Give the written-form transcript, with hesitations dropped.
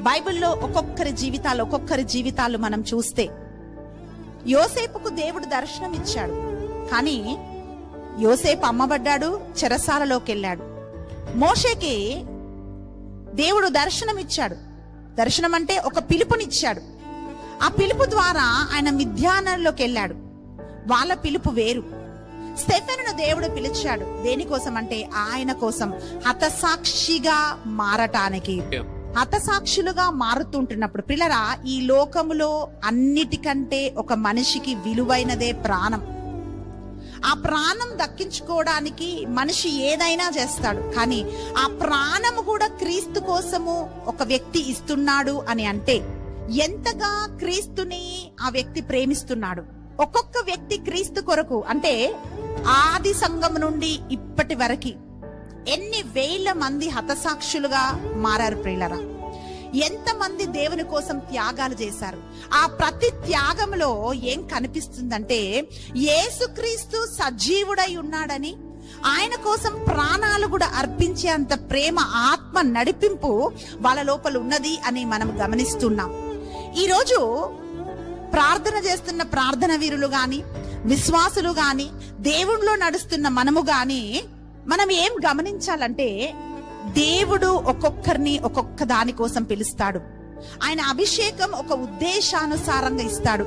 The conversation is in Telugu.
బైబిల్లో ఒక్కొక్కరి జీవితాలు మనం చూస్తే, యోసేపుకు దేవుడు దర్శనం ఇచ్చాడు, కానీ యోసేపు అమ్మబడ్డాడు, చెరసాలలోకి వెళ్ళాడు. మోషేకి దేవుడు దర్శనం ఇచ్చాడు. దర్శనం అంటే ఒక పిలుపునిచ్చాడు. ఆ పిలుపు ద్వారా ఆయన మిథ్యానంలోకి వెళ్ళాడు. వాళ్ళ పిలుపు వేరు. స్టెఫెనును దేవుడు పిలిచాడు. దేనికోసం అంటే ఆయన కోసం హతసాక్షిగా మారటానికి. హతసాక్షులుగా మారుతుంటున్నప్పుడు పిల్లరా, ఈ లోకములో అన్నిటికంటే ఒక మనిషికి విలువైనదే ప్రాణం. ఆ ప్రాణం దక్కించుకోవడానికి మనిషి ఏదైనా చేస్తాడు, కానీ ఆ ప్రాణము కూడా క్రీస్తు కోసము ఒక వ్యక్తి ఇస్తున్నాడు అని అంటే ఎంతగా క్రీస్తుని ఆ వ్యక్తి ప్రేమిస్తున్నాడు. ఒక్కొక్క వ్యక్తి క్రీస్తు కొరకు అంటే ఆది సంఘం నుండి ఇప్పటి వరకు ఎన్ని వేల మంది హతసాక్షులుగా మారారు ప్రియులరా. ఎంతమంది దేవుని కోసం త్యాగాలు చేశారు. ఆ ప్రతి త్యాగంలో ఏం కనిపిస్తుందంటే యేసుక్రీస్తు సజీవుడై ఉన్నాడని, ఆయన కోసం ప్రాణాలు కూడా అర్పించే అంత ప్రేమ, ఆత్మ నడిపింపు వాళ్ళ లోపల ఉన్నది అని మనం గమనిస్తున్నాం. ఈరోజు ప్రార్థన చేస్తున్న ప్రార్థన వీరులు గాని, విశ్వాసులు గాని, దేవుణ్ణిలో నడుస్తున్న మనము గాని మనం ఏం గమనించాలంటే, దేవుడు ఒక్కొక్కరిని ఒక్కొక్క దాని కోసం పిలుస్తాడు. ఆయన అభిషేకం ఒక ఉద్దేశానుసారంగా ఇస్తాడు.